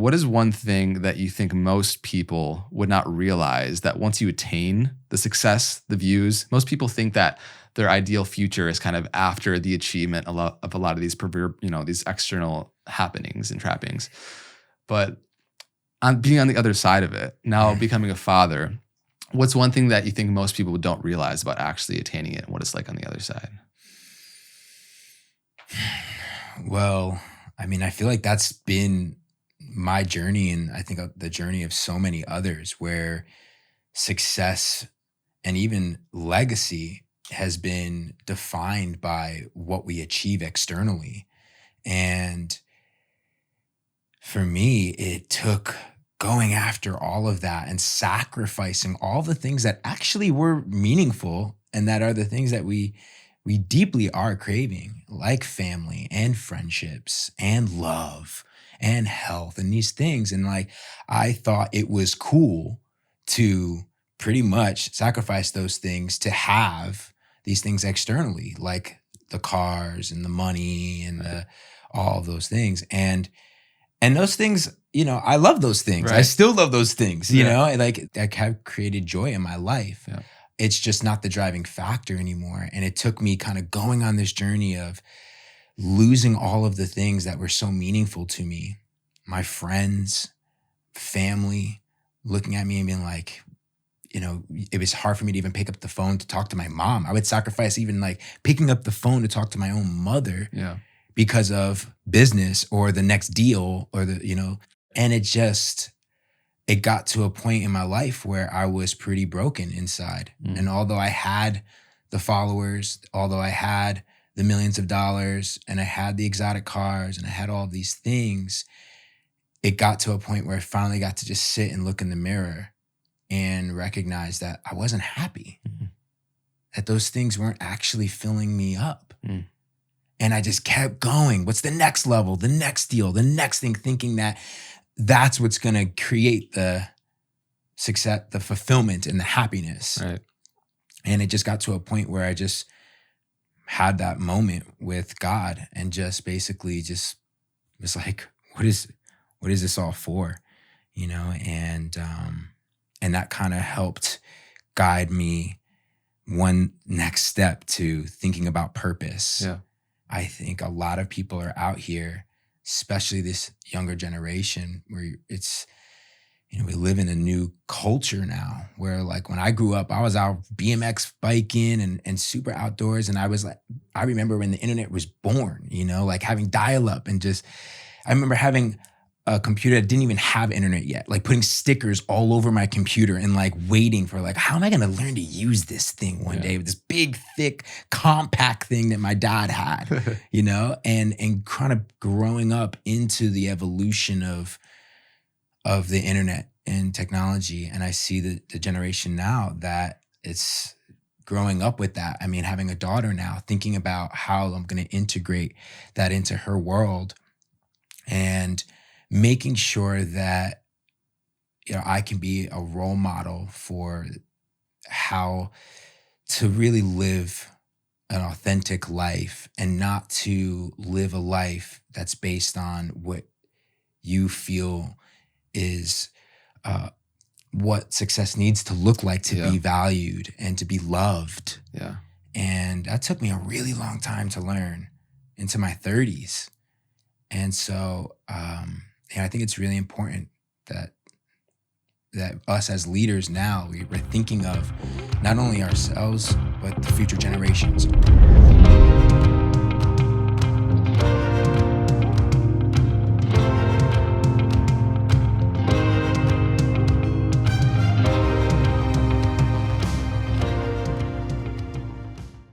what is one thing that you think most people would not realize that once you attain the success, the views, most people think that their ideal future is kind of after the achievement of a lot of these, these external happenings and trappings. But being on the other side of it, now becoming a father, what's one thing that you think most people don't realize about actually attaining it and what it's like on the other side? Well, I mean, I feel like that's been my journey, and I think the journey of so many others, where success and even legacy has been defined by what we achieve externally. And for me, it took going after all of that and sacrificing all the things that actually were meaningful and that are the things that we deeply are craving, like family and friendships and love and health and these things. And like, I thought it was cool to pretty much sacrifice those things to have these things externally, like the cars and the money and all of those things. And those things, I love those things. Right. I still love those things, you know, and like that have created joy in my life. Yeah. It's just not the driving factor anymore. And it took me kind of going on this journey of losing all of the things that were so meaningful to me. My friends, family, looking at me and being like, it was hard for me to even pick up the phone to talk to my mom. I would sacrifice even like picking up the phone to talk to my own mother because of business or the next deal or and it got to a point in my life where I was pretty broken inside. And although I had the followers, although I had the millions of dollars and I had the exotic cars and I had all these things, it got to a point where I finally got to just sit and look in the mirror and recognize that I wasn't happy, that those things weren't actually filling me up. And I just kept going. What's the next level, the next deal, the next thing, thinking that that's what's going to create the success, the fulfillment and the happiness. Right. And it just got to a point where I just had that moment with God and just basically just was like, what is this all for? And that kind of helped guide me one next step to thinking about purpose. Yeah. I think a lot of people are out here, especially this younger generation, where it's, we live in a new culture now where like when I grew up, I was out BMX biking and super outdoors. And I was like, I remember when the internet was born, like having dial-up and I remember having a computer that didn't even have internet yet, like putting stickers all over my computer and like waiting for like, how am I going to learn to use this thing one day with this big, thick, compact thing that my dad had, and kind of growing up into the evolution of the internet and technology. And I see the generation now that it's growing up with that. I mean, having a daughter now, thinking about how I'm going to integrate that into her world and making sure that, I can be a role model for how to really live an authentic life and not to live a life that's based on what you feel is what success needs to look like to be valued and to be loved. Yeah. And that took me a really long time to learn, into my 30s. And so, I think it's really important that us as leaders now, we're thinking of not only ourselves, but the future generations.